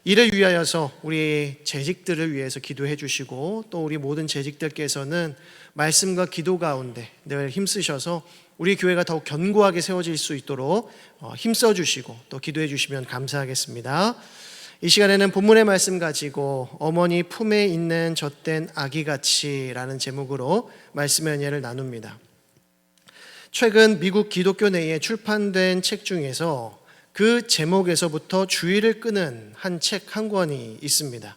이를 위하여서 우리 재직들을 위해서 기도해 주시고 또 우리 모든 재직들께서는 말씀과 기도 가운데 늘 힘쓰셔서 우리 교회가 더욱 견고하게 세워질 수 있도록 힘써 주시고 또 기도해 주시면 감사하겠습니다. 이 시간에는 본문의 말씀 가지고 어머니 품에 있는 젖된 아기같이라는 제목으로 말씀의 은혜를 나눕니다. 최근 미국 기독교 내에 출판된 책 중에서 그 제목에서부터 주의를 끄는 한 책 한 권이 있습니다.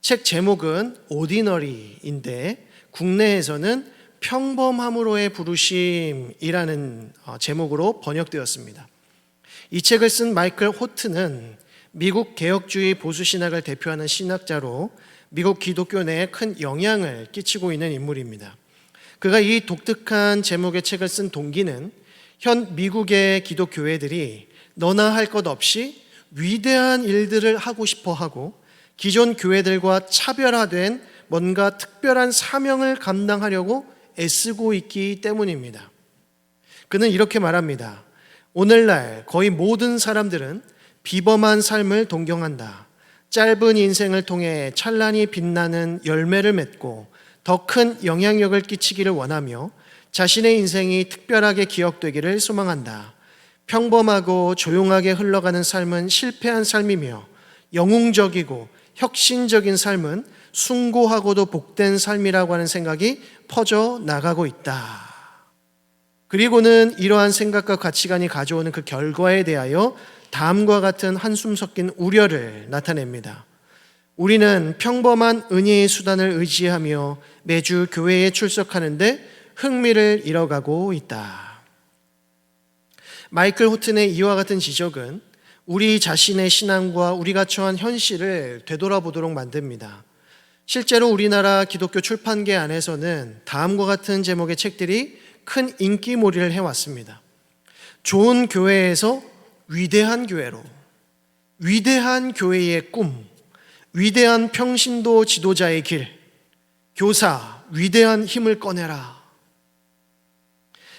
책 제목은 오디너리인데 국내에서는 평범함으로의 부르심이라는 제목으로 번역되었습니다. 이 책을 쓴 마이클 호트는 미국 개혁주의 보수신학을 대표하는 신학자로 미국 기독교 내에 큰 영향을 끼치고 있는 인물입니다. 그가 이 독특한 제목의 책을 쓴 동기는 현 미국의 기독교회들이 너나 할 것 없이 위대한 일들을 하고 싶어 하고 기존 교회들과 차별화된 뭔가 특별한 사명을 감당하려고 애쓰고 있기 때문입니다. 그는 이렇게 말합니다. 오늘날 거의 모든 사람들은 비범한 삶을 동경한다. 짧은 인생을 통해 찬란히 빛나는 열매를 맺고 더 큰 영향력을 끼치기를 원하며 자신의 인생이 특별하게 기억되기를 소망한다. 평범하고 조용하게 흘러가는 삶은 실패한 삶이며 영웅적이고 혁신적인 삶은 숭고하고도 복된 삶이라고 하는 생각이 퍼져 나가고 있다. 그리고는 이러한 생각과 가치관이 가져오는 그 결과에 대하여 다음과 같은 한숨 섞인 우려를 나타냅니다. 우리는 평범한 은혜의 수단을 의지하며 매주 교회에 출석하는데 흥미를 잃어가고 있다. 마이클 호튼의 이와 같은 지적은 우리 자신의 신앙과 우리가 처한 현실을 되돌아보도록 만듭니다. 실제로 우리나라 기독교 출판계 안에서는 다음과 같은 제목의 책들이 큰 인기몰이를 해왔습니다. 좋은 교회에서 위대한 교회로, 위대한 교회의 꿈, 위대한 평신도 지도자의 길, 교사, 위대한 힘을 꺼내라.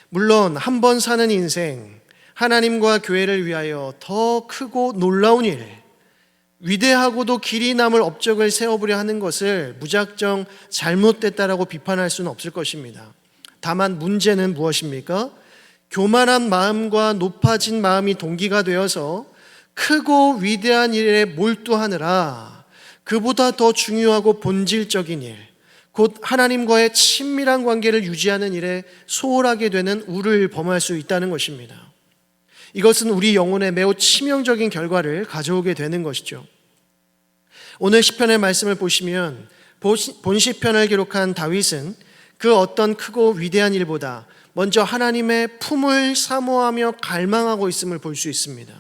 물론 한 번 사는 인생, 하나님과 교회를 위하여 더 크고 놀라운 일, 위대하고도 길이 남을 업적을 세워보려 하는 것을 무작정 잘못됐다라고 비판할 수는 없을 것입니다. 다만 문제는 무엇입니까? 교만한 마음과 높아진 마음이 동기가 되어서 크고 위대한 일에 몰두하느라 그보다 더 중요하고 본질적인 일, 곧 하나님과의 친밀한 관계를 유지하는 일에 소홀하게 되는 우를 범할 수 있다는 것입니다. 이것은 우리 영혼에 매우 치명적인 결과를 가져오게 되는 것이죠. 오늘 시편의 말씀을 보시면 본 시편을 기록한 다윗은 그 어떤 크고 위대한 일보다 먼저 하나님의 품을 사모하며 갈망하고 있음을 볼 수 있습니다.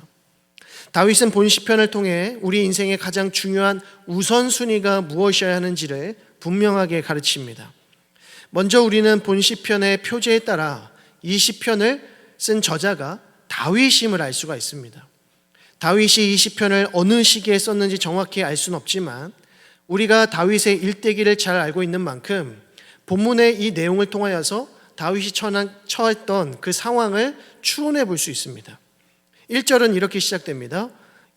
다윗은 본 시편을 통해 우리 인생의 가장 중요한 우선순위가 무엇이어야 하는지를 분명하게 가르칩니다. 먼저 우리는 본 시편의 표제에 따라 이 시편을 쓴 저자가 다윗임을 알 수가 있습니다. 다윗이 이 시편을 어느 시기에 썼는지 정확히 알 수는 없지만 우리가 다윗의 일대기를 잘 알고 있는 만큼 본문의 이 내용을 통하여서 다윗이 처했던 그 상황을 추론해 볼 수 있습니다. 1절은 이렇게 시작됩니다.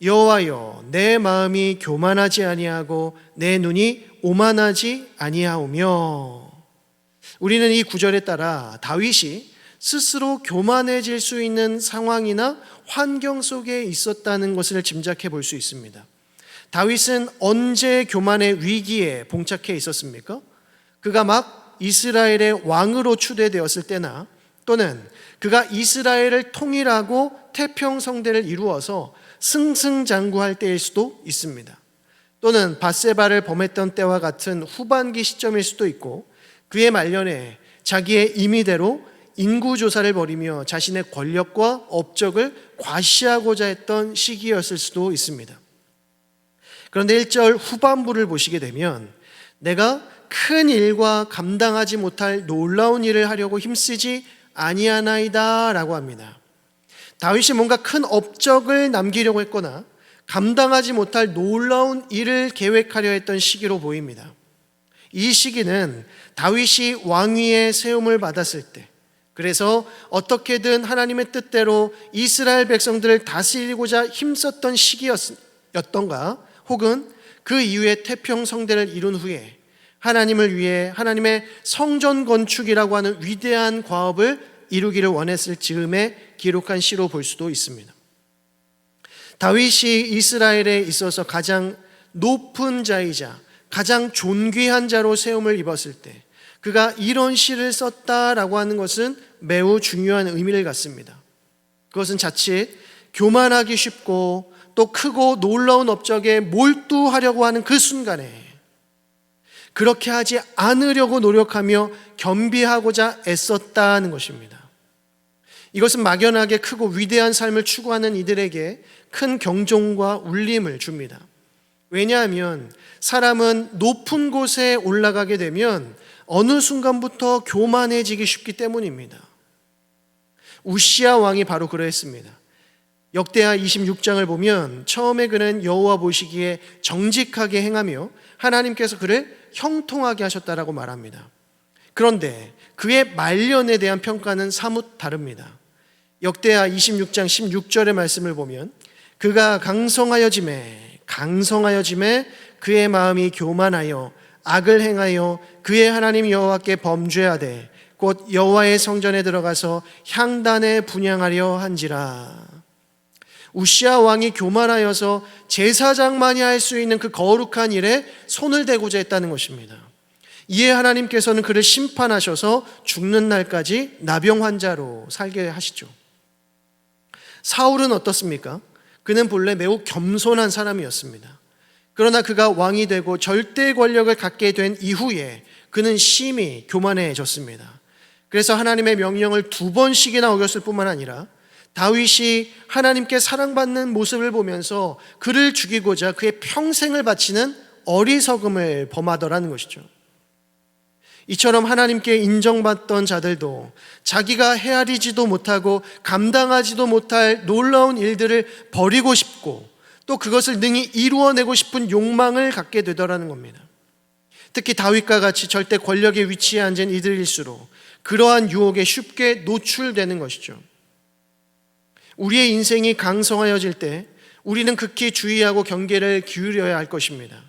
여호와여, 내 마음이 교만하지 아니하고 내 눈이 오만하지 아니하오며. 우리는 이 구절에 따라 다윗이 스스로 교만해질 수 있는 상황이나 환경 속에 있었다는 것을 짐작해 볼 수 있습니다. 다윗은 언제 교만의 위기에 봉착해 있었습니까? 그가 막 이스라엘의 왕으로 추대되었을 때나 또는 그가 이스라엘을 통일하고 태평성대를 이루어서 승승장구할 때일 수도 있습니다. 또는 밧세바를 범했던 때와 같은 후반기 시점일 수도 있고 그의 말년에 자기의 임의대로 인구조사를 벌이며 자신의 권력과 업적을 과시하고자 했던 시기였을 수도 있습니다. 그런데 1절 후반부를 보시게 되면 내가 큰 일과 감당하지 못할 놀라운 일을 하려고 힘쓰지 아니하나이다 라고 합니다. 다윗이 뭔가 큰 업적을 남기려고 했거나 감당하지 못할 놀라운 일을 계획하려 했던 시기로 보입니다. 이 시기는 다윗이 왕위에 세움을 받았을 때, 그래서 어떻게든 하나님의 뜻대로 이스라엘 백성들을 다스리고자 힘썼던 시기였던가 혹은 그 이후에 태평성대를 이룬 후에 하나님을 위해 하나님의 성전 건축이라고 하는 위대한 과업을 이루기를 원했을 즈음에 기록한 시로 볼 수도 있습니다. 다윗이 이스라엘에 있어서 가장 높은 자이자 가장 존귀한 자로 세움을 입었을 때 그가 이런 시를 썼다라고 하는 것은 매우 중요한 의미를 갖습니다. 그것은 자칫 교만하기 쉽고 또 크고 놀라운 업적에 몰두하려고 하는 그 순간에 그렇게 하지 않으려고 노력하며 겸비하고자 애썼다는 것입니다. 이것은 막연하게 크고 위대한 삶을 추구하는 이들에게 큰 경종과 울림을 줍니다. 왜냐하면 사람은 높은 곳에 올라가게 되면 어느 순간부터 교만해지기 쉽기 때문입니다. 우시야 왕이 바로 그러했습니다. 역대하 26장을 보면 처음에 그는 여호와 보시기에 정직하게 행하며 하나님께서 그를 형통하게 하셨다라고 말합니다. 그런데 그의 말년에 대한 평가는 사뭇 다릅니다. 역대하 26장 16절의 말씀을 보면 그가 강성하여짐에 그의 마음이 교만하여 악을 행하여 그의 하나님 여호와께 범죄하되 곧 여호와의 성전에 들어가서 향단에 분향하려 한지라. 우시야 왕이 교만하여서 제사장만이 할 수 있는 그 거룩한 일에 손을 대고자 했다는 것입니다. 이에 하나님께서는 그를 심판하셔서 죽는 날까지 나병 환자로 살게 하시죠. 사울은 어떻습니까? 그는 본래 매우 겸손한 사람이었습니다. 그러나 그가 왕이 되고 절대 권력을 갖게 된 이후에 그는 심히 교만해졌습니다. 그래서 하나님의 명령을 2번씩이나 어겼을 뿐만 아니라 다윗이 하나님께 사랑받는 모습을 보면서 그를 죽이고자 그의 평생을 바치는 어리석음을 범하더라는 것이죠. 이처럼 하나님께 인정받던 자들도 자기가 헤아리지도 못하고 감당하지도 못할 놀라운 일들을 버리고 싶고 또 그것을 능히 이루어내고 싶은 욕망을 갖게 되더라는 겁니다. 특히 다윗과 같이 절대 권력의 위치에 앉은 이들일수록 그러한 유혹에 쉽게 노출되는 것이죠. 우리의 인생이 강성하여질 때 우리는 극히 주의하고 경계를 기울여야 할 것입니다.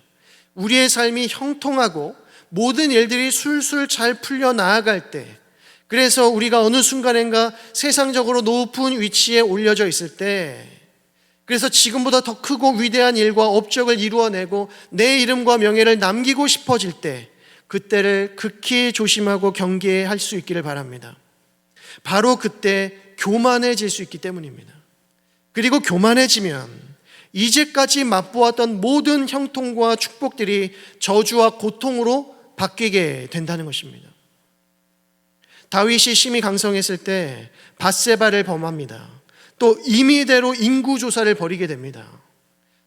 우리의 삶이 형통하고 모든 일들이 술술 잘 풀려 나아갈 때, 그래서 우리가 어느 순간인가 세상적으로 높은 위치에 올려져 있을 때, 그래서 지금보다 더 크고 위대한 일과 업적을 이루어내고 내 이름과 명예를 남기고 싶어질 때, 그때를 극히 조심하고 경계할 수 있기를 바랍니다. 바로 그때 교만해질 수 있기 때문입니다. 그리고 교만해지면 이제까지 맛보았던 모든 형통과 축복들이 저주와 고통으로 바뀌게 된다는 것입니다. 다윗이 심히 강성했을 때 밧세바를 범합니다. 또 임의대로 인구조사를 벌이게 됩니다.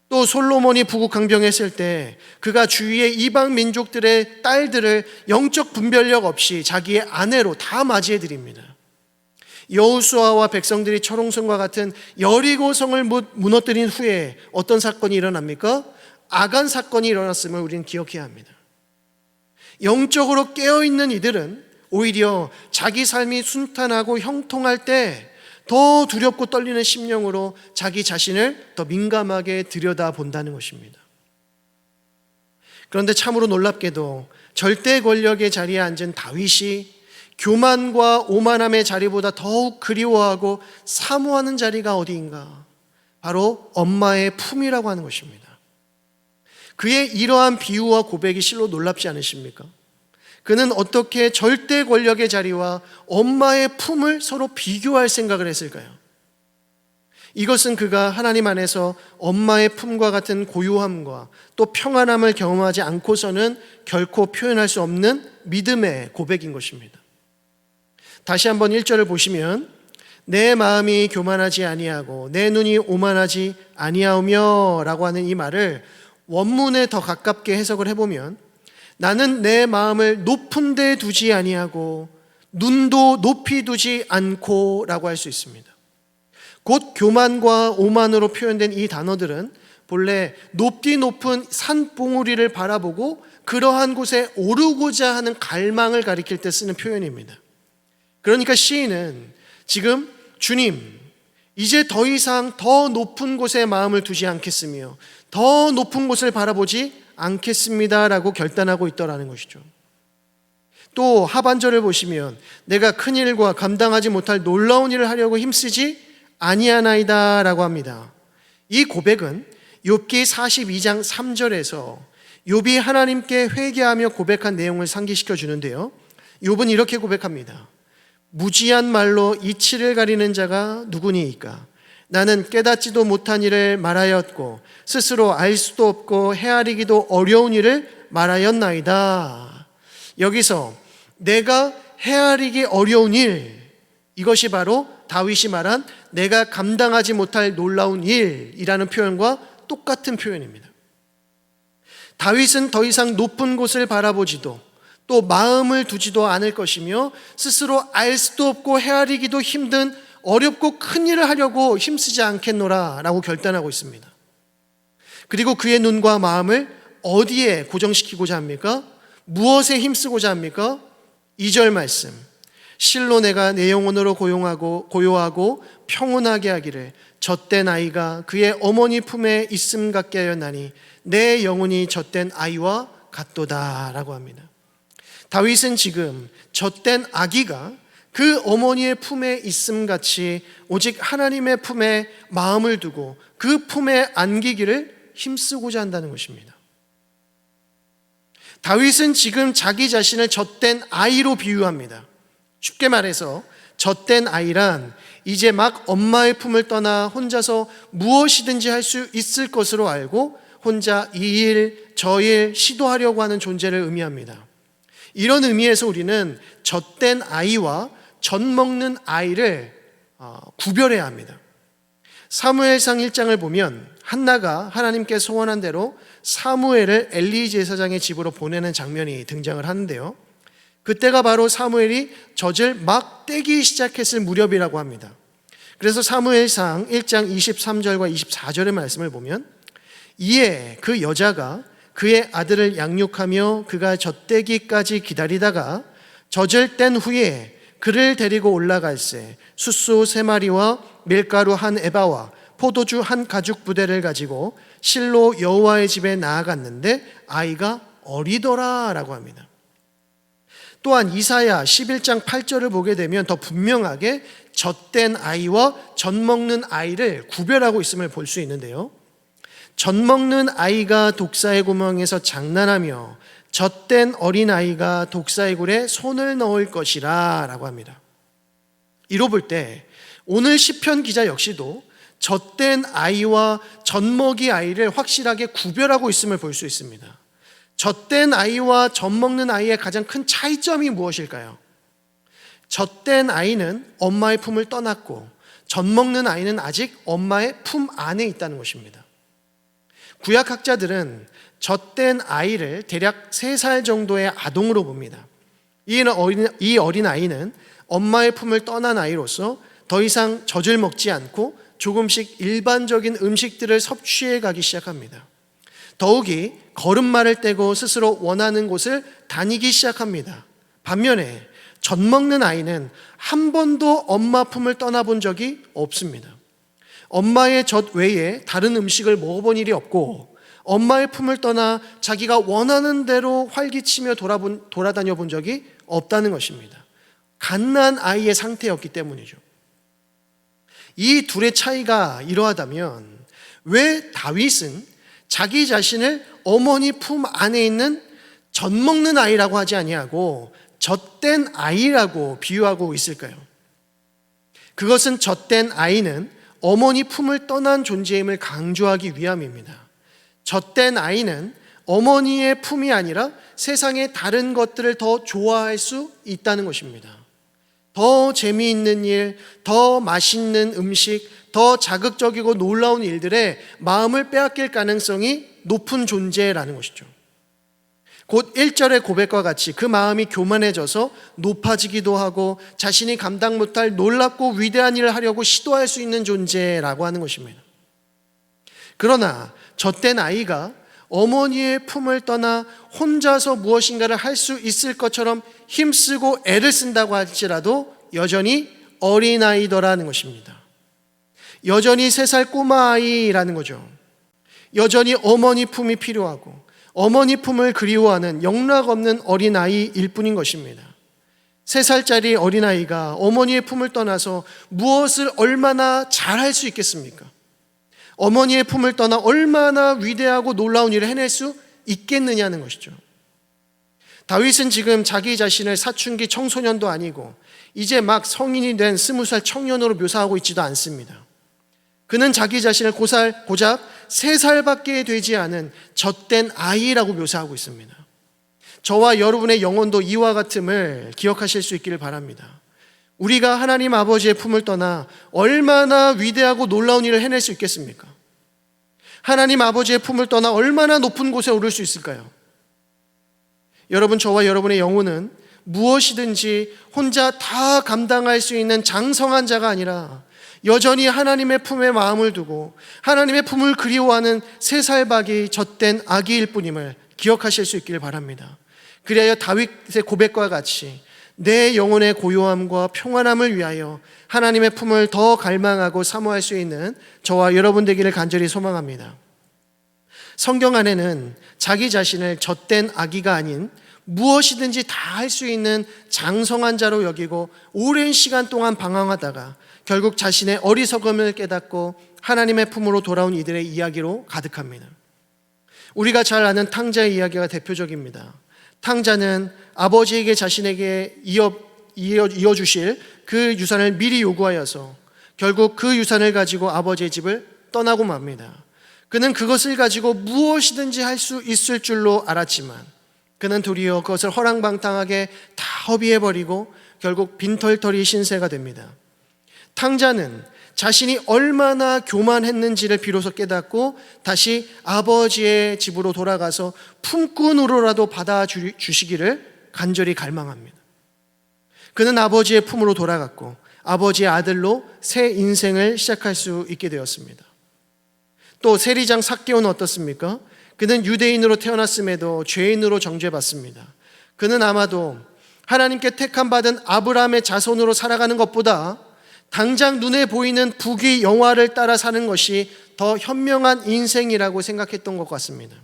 또 솔로몬이 부국강병했을 때 그가 주위의 이방 민족들의 딸들을 영적 분별력 없이 자기의 아내로 다 맞이해드립니다. 여호수아와 백성들이 철옹성과 같은 여리고성을 무너뜨린 후에 어떤 사건이 일어납니까? 아간 사건이 일어났음을 우리는 기억해야 합니다. 영적으로 깨어있는 이들은 오히려 자기 삶이 순탄하고 형통할 때 더 두렵고 떨리는 심령으로 자기 자신을 더 민감하게 들여다본다는 것입니다. 그런데 참으로 놀랍게도 절대 권력의 자리에 앉은 다윗이 교만과 오만함의 자리보다 더욱 그리워하고 사모하는 자리가 어디인가? 바로 엄마의 품이라고 하는 것입니다. 그의 이러한 비유와 고백이 실로 놀랍지 않으십니까? 그는 어떻게 절대 권력의 자리와 엄마의 품을 서로 비교할 생각을 했을까요? 이것은 그가 하나님 안에서 엄마의 품과 같은 고요함과 또 평안함을 경험하지 않고서는 결코 표현할 수 없는 믿음의 고백인 것입니다. 다시 한번 1절을 보시면 내 마음이 교만하지 아니하고 내 눈이 오만하지 아니하오며 라고 하는 이 말을 원문에 더 가깝게 해석을 해보면 나는 내 마음을 높은 데 두지 아니하고 눈도 높이 두지 않고 라고 할 수 있습니다. 곧 교만과 오만으로 표현된 이 단어들은 본래 높디 높은 산봉우리를 바라보고 그러한 곳에 오르고자 하는 갈망을 가리킬 때 쓰는 표현입니다. 그러니까 시인은 지금 주님, 이제 더 이상 더 높은 곳에 마음을 두지 않겠으며 더 높은 곳을 바라보지 않겠습니다라고 결단하고 있더라는 것이죠. 또 하반절을 보시면 내가 큰 일과 감당하지 못할 놀라운 일을 하려고 힘쓰지 아니하나이다라고 합니다. 이 고백은 욥기 42장 3절에서 욥이 하나님께 회개하며 고백한 내용을 상기시켜 주는데요. 욥은 이렇게 고백합니다. 무지한 말로 이치를 가리는 자가 누구니이까? 나는 깨닫지도 못한 일을 말하였고 스스로 알 수도 없고 헤아리기도 어려운 일을 말하였나이다. 여기서 내가 헤아리기 어려운 일, 이것이 바로 다윗이 말한 내가 감당하지 못할 놀라운 일이라는 표현과 똑같은 표현입니다. 다윗은 더 이상 높은 곳을 바라보지도 또 마음을 두지도 않을 것이며 스스로 알 수도 없고 헤아리기도 힘든 어렵고 큰 일을 하려고 힘쓰지 않겠노라 라고 결단하고 있습니다. 그리고 그의 눈과 마음을 어디에 고정시키고자 합니까? 무엇에 힘쓰고자 합니까? 2절 말씀, 실로 내가 내 영혼으로 고요하고 평온하게 하기를 젖된 아이가 그의 어머니 품에 있음 같게 하였나니 내 영혼이 젖된 아이와 같도다 라고 합니다. 다윗은 지금 젖된 아기가 그 어머니의 품에 있음 같이 오직 하나님의 품에 마음을 두고 그 품에 안기기를 힘쓰고자 한다는 것입니다. 다윗은 지금 자기 자신을 젖된 아이로 비유합니다. 쉽게 말해서 젖된 아이란 이제 막 엄마의 품을 떠나 혼자서 무엇이든지 할 수 있을 것으로 알고 혼자 이 일, 저 일 시도하려고 하는 존재를 의미합니다. 이런 의미에서 우리는 젖된 아이와 젖 먹는 아이를 구별해야 합니다. 사무엘상 1장을 보면 한나가 하나님께 소원한 대로 사무엘을 엘리 제사장의 집으로 보내는 장면이 등장을 하는데요. 그때가 바로 사무엘이 젖을 막 떼기 시작했을 무렵이라고 합니다. 그래서 사무엘상 1장 23절과 24절의 말씀을 보면 이에 그 여자가 그의 아들을 양육하며 그가 젖떼기까지 기다리다가 젖을 뗀 후에 그를 데리고 올라갈새 숫소 3마리와 밀가루 1에바와 포도주 1가죽 부대를 가지고 실로 여호와의 집에 나아갔는데 아이가 어리더라 라고 합니다. 또한 이사야 11장 8절을 보게 되면 더 분명하게 젖된 아이와 젖 먹는 아이를 구별하고 있음을 볼 수 있는데요. 젖 먹는 아이가 독사의 구멍에서 장난하며 젖된 어린아이가 독사의 굴에 손을 넣을 것이라 라고 합니다. 이로 볼 때 오늘 시편 기자 역시도 젖된 아이와 젖먹이 아이를 확실하게 구별하고 있음을 볼 수 있습니다. 젖된 아이와 젖 먹는 아이의 가장 큰 차이점이 무엇일까요? 젖된 아이는 엄마의 품을 떠났고 젖 먹는 아이는 아직 엄마의 품 안에 있다는 것입니다. 구약학자들은 젖된 아이를 대략 3살 정도의 아동으로 봅니다. 이 어린 아이는 엄마의 품을 떠난 아이로서 더 이상 젖을 먹지 않고 조금씩 일반적인 음식들을 섭취해 가기 시작합니다. 더욱이 걸음마를 떼고 스스로 원하는 곳을 다니기 시작합니다. 반면에 젖 먹는 아이는 한 번도 엄마 품을 떠나본 적이 없습니다. 엄마의 젖 외에 다른 음식을 먹어본 일이 없고 엄마의 품을 떠나 자기가 원하는 대로 활기치며 돌아다녀 본 적이 없다는 것입니다. 갓난 아이의 상태였기 때문이죠. 이 둘의 차이가 이러하다면 왜 다윗은 자기 자신을 어머니 품 안에 있는 젖 먹는 아이라고 하지 아니하고 젖된 아이라고 비유하고 있을까요? 그것은 젖된 아이는 어머니 품을 떠난 존재임을 강조하기 위함입니다. 젖된 아이는 어머니의 품이 아니라 세상의 다른 것들을 더 좋아할 수 있다는 것입니다. 더 재미있는 일, 더 맛있는 음식, 더 자극적이고 놀라운 일들에 마음을 빼앗길 가능성이 높은 존재라는 것이죠. 곧 1절의 고백과 같이 그 마음이 교만해져서 높아지기도 하고 자신이 감당 못할 놀랍고 위대한 일을 하려고 시도할 수 있는 존재라고 하는 것입니다. 그러나 젖된 아이가 어머니의 품을 떠나 혼자서 무엇인가를 할 수 있을 것처럼 힘쓰고 애를 쓴다고 할지라도 여전히 어린아이더라는 것입니다. 여전히 3살 꼬마아이라는 거죠. 여전히 어머니 품이 필요하고 어머니 품을 그리워하는 영락없는 어린아이일 뿐인 것입니다. 3살짜리 어린아이가 어머니의 품을 떠나서 무엇을 얼마나 잘할 수 있겠습니까? 어머니의 품을 떠나 얼마나 위대하고 놀라운 일을 해낼 수 있겠느냐는 것이죠. 다윗은 지금 자기 자신을 사춘기 청소년도 아니고 이제 막 성인이 된 20살 청년으로 묘사하고 있지도 않습니다. 그는 자기 자신을 고작 3살밖에 되지 않은 젖된 아이라고 묘사하고 있습니다. 저와 여러분의 영혼도 이와 같음을 기억하실 수 있기를 바랍니다. 우리가 하나님 아버지의 품을 떠나 얼마나 위대하고 놀라운 일을 해낼 수 있겠습니까? 하나님 아버지의 품을 떠나 얼마나 높은 곳에 오를 수 있을까요? 여러분, 저와 여러분의 영혼은 무엇이든지 혼자 다 감당할 수 있는 장성한 자가 아니라 여전히 하나님의 품에 마음을 두고 하나님의 품을 그리워하는 3살박이 젖된 아기일 뿐임을 기억하실 수 있기를 바랍니다. 그리하여 다윗의 고백과 같이 내 영혼의 고요함과 평안함을 위하여 하나님의 품을 더 갈망하고 사모할 수 있는 저와 여러분 되기를 간절히 소망합니다. 성경 안에는 자기 자신을 젖된 아기가 아닌 무엇이든지 다 할 수 있는 장성한 자로 여기고 오랜 시간 동안 방황하다가 결국 자신의 어리석음을 깨닫고 하나님의 품으로 돌아온 이들의 이야기로 가득합니다. 우리가 잘 아는 탕자의 이야기가 대표적입니다. 탕자는 아버지에게 자신에게 이어주실 그 유산을 미리 요구하여서 결국 그 유산을 가지고 아버지의 집을 떠나고 맙니다. 그는 그것을 가지고 무엇이든지 할 수 있을 줄로 알았지만 그는 도리어 그것을 허랑방탕하게 다 허비해버리고 결국 빈털터리 신세가 됩니다. 탕자는 자신이 얼마나 교만했는지를 비로소 깨닫고 다시 아버지의 집으로 돌아가서 품꾼으로라도 받아주시기를 간절히 갈망합니다. 그는 아버지의 품으로 돌아갔고 아버지의 아들로 새 인생을 시작할 수 있게 되었습니다. 또 세리장 삭개오는 어떻습니까? 그는 유대인으로 태어났음에도 죄인으로 정죄받습니다. 그는 아마도 하나님께 택함받은 아브라함의 자손으로 살아가는 것보다 당장 눈에 보이는 부귀 영화를 따라 사는 것이 더 현명한 인생이라고 생각했던 것 같습니다.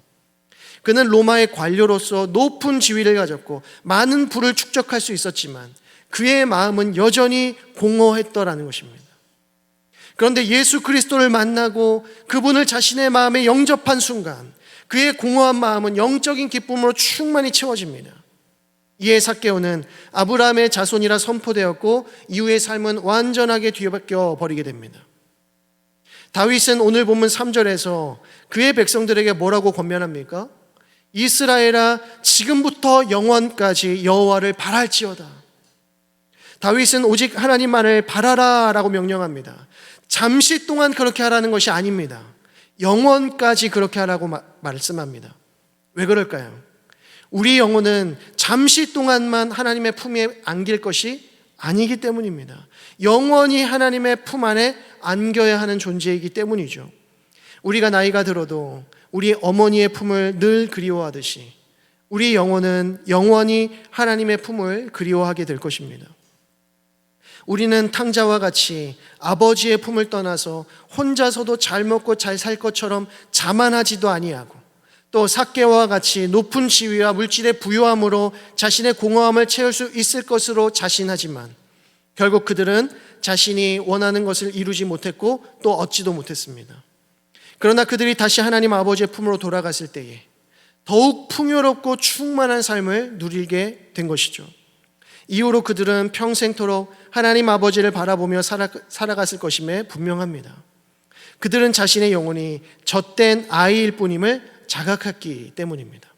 그는 로마의 관료로서 높은 지위를 가졌고 많은 부를 축적할 수 있었지만 그의 마음은 여전히 공허했더라는 것입니다. 그런데 예수 그리스도를 만나고 그분을 자신의 마음에 영접한 순간 그의 공허한 마음은 영적인 기쁨으로 충만히 채워집니다. 이에 삭개오는 아브라함의 자손이라 선포되었고 이후의 삶은 완전하게 뒤바뀌어 버리게 됩니다. 다윗은 오늘 본문 3절에서 그의 백성들에게 뭐라고 권면합니까? 이스라엘아, 지금부터 영원까지 여호와를 바랄지어다. 다윗은 오직 하나님만을 바라라 라고 명령합니다. 잠시 동안 그렇게 하라는 것이 아닙니다. 영원까지 그렇게 하라고 말씀합니다. 왜 그럴까요? 우리 영혼은 잠시 동안만 하나님의 품에 안길 것이 아니기 때문입니다. 영원히 하나님의 품 안에 안겨야 하는 존재이기 때문이죠. 우리가 나이가 들어도 우리 어머니의 품을 늘 그리워하듯이 우리 영혼은 영원히 하나님의 품을 그리워하게 될 것입니다. 우리는 탕자와 같이 아버지의 품을 떠나서 혼자서도 잘 먹고 잘 살 것처럼 자만하지도 아니하고 또 삭개와 같이 높은 지위와 물질의 부유함으로 자신의 공허함을 채울 수 있을 것으로 자신하지만 결국 그들은 자신이 원하는 것을 이루지 못했고 또 얻지도 못했습니다. 그러나 그들이 다시 하나님 아버지의 품으로 돌아갔을 때에 더욱 풍요롭고 충만한 삶을 누리게 된 것이죠. 이후로 그들은 평생토록 하나님 아버지를 바라보며 살아갔을 것임에 분명합니다. 그들은 자신의 영혼이 젖된 아이일 뿐임을 자각했기 때문입니다.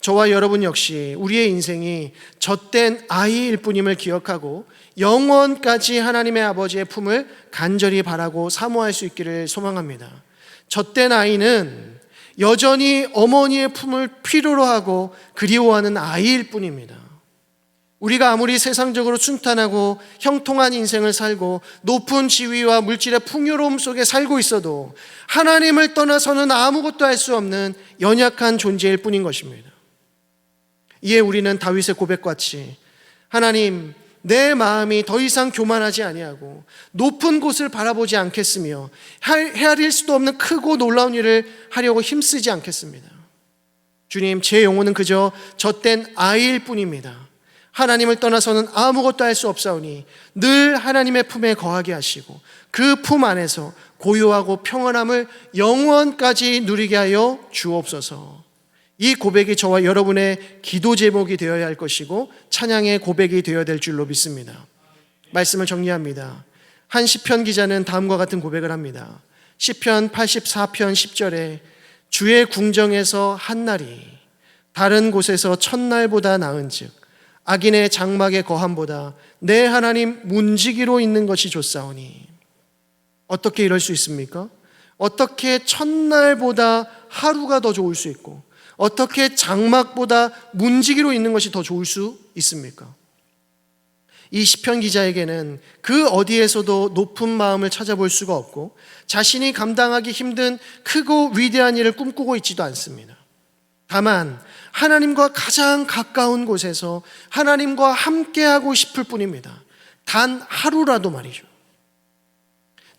저와 여러분 역시 우리의 인생이 젖된 아이일 뿐임을 기억하고 영원까지 하나님의 아버지의 품을 간절히 바라고 사모할 수 있기를 소망합니다. 젖된 아이는 여전히 어머니의 품을 필요로 하고 그리워하는 아이일 뿐입니다. 우리가 아무리 세상적으로 순탄하고 형통한 인생을 살고 높은 지위와 물질의 풍요로움 속에 살고 있어도 하나님을 떠나서는 아무것도 할 수 없는 연약한 존재일 뿐인 것입니다. 이에 우리는 다윗의 고백같이 하나님, 내 마음이 더 이상 교만하지 아니하고 높은 곳을 바라보지 않겠으며 헤아릴 수도 없는 크고 놀라운 일을 하려고 힘쓰지 않겠습니다. 주님, 제 영혼은 그저 젖된 아이일 뿐입니다. 하나님을 떠나서는 아무것도 할 수 없사오니 늘 하나님의 품에 거하게 하시고 그 품 안에서 고요하고 평안함을 영원까지 누리게 하여 주옵소서. 이 고백이 저와 여러분의 기도 제목이 되어야 할 것이고 찬양의 고백이 되어야 될 줄로 믿습니다. 말씀을 정리합니다. 한 시편 기자는 다음과 같은 고백을 합니다. 시편 84편 10절에 주의 궁정에서 한 날이 다른 곳에서 첫날보다 나은즉 악인의 장막의 거함보다 내 하나님 문지기로 있는 것이 좋사오니. 어떻게 이럴 수 있습니까? 어떻게 첫날보다 하루가 더 좋을 수 있고 어떻게 장막보다 문지기로 있는 것이 더 좋을 수 있습니까? 이 시편 기자에게는 그 어디에서도 높은 마음을 찾아볼 수가 없고 자신이 감당하기 힘든 크고 위대한 일을 꿈꾸고 있지도 않습니다. 다만 하나님과 가장 가까운 곳에서 하나님과 함께하고 싶을 뿐입니다. 단 하루라도 말이죠.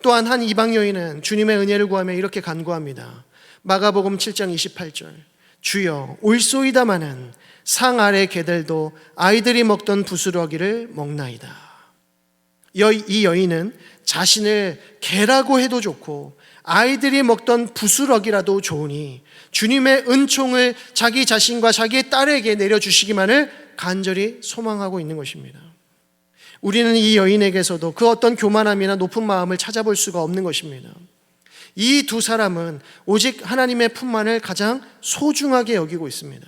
또한 한 이방 여인은 주님의 은혜를 구하며 이렇게 간구합니다. 마가복음 7장 28절, 주여 올소이다마는 상 아래 개들도 아이들이 먹던 부스러기를 먹나이다. 이 여인은 자신을 개라고 해도 좋고 아이들이 먹던 부스러기라도 좋으니 주님의 은총을 자기 자신과 자기의 딸에게 내려주시기만을 간절히 소망하고 있는 것입니다. 우리는 이 여인에게서도 그 어떤 교만함이나 높은 마음을 찾아볼 수가 없는 것입니다. 이 두 사람은 오직 하나님의 품만을 가장 소중하게 여기고 있습니다.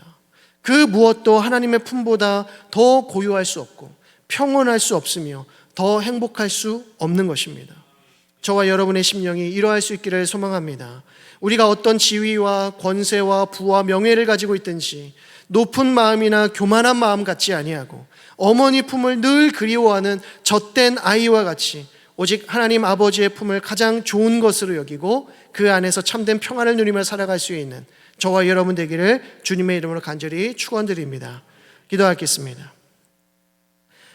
그 무엇도 하나님의 품보다 더 고요할 수 없고 평온할 수 없으며 더 행복할 수 없는 것입니다. 저와 여러분의 심령이 이러할 수 있기를 소망합니다. 우리가 어떤 지위와 권세와 부와 명예를 가지고 있든지 높은 마음이나 교만한 마음 같지 아니하고 어머니 품을 늘 그리워하는 젖된 아이와 같이 오직 하나님 아버지의 품을 가장 좋은 것으로 여기고 그 안에서 참된 평안을 누리며 살아갈 수 있는 저와 여러분 되기를 주님의 이름으로 간절히 축원드립니다. 기도하겠습니다.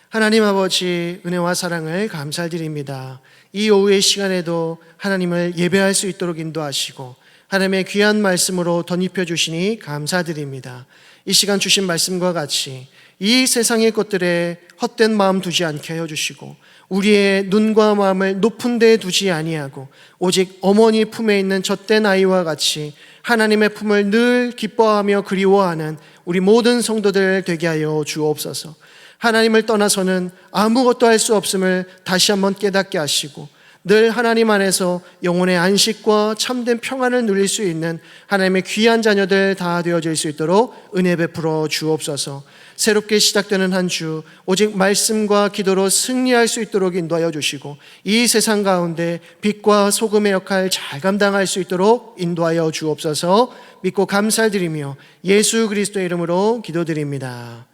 하나님 아버지, 은혜와 사랑을 감사드립니다. 이 오후의 시간에도 하나님을 예배할 수 있도록 인도하시고 하나님의 귀한 말씀으로 덧입혀 주시니 감사드립니다. 이 시간 주신 말씀과 같이 이 세상의 것들에 헛된 마음 두지 않게 하여 주시고 우리의 눈과 마음을 높은 데에 두지 아니하고 오직 어머니 품에 있는 젖된 아이와 같이 하나님의 품을 늘 기뻐하며 그리워하는 우리 모든 성도들 되게 하여 주옵소서. 하나님을 떠나서는 아무것도 할 수 없음을 다시 한번 깨닫게 하시고 늘 하나님 안에서 영혼의 안식과 참된 평안을 누릴 수 있는 하나님의 귀한 자녀들 다 되어질 수 있도록 은혜 베풀어 주옵소서. 새롭게 시작되는 한 주 오직 말씀과 기도로 승리할 수 있도록 인도하여 주시고 이 세상 가운데 빛과 소금의 역할 잘 감당할 수 있도록 인도하여 주옵소서. 믿고 감사드리며 예수 그리스도의 이름으로 기도드립니다.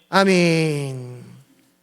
아멘.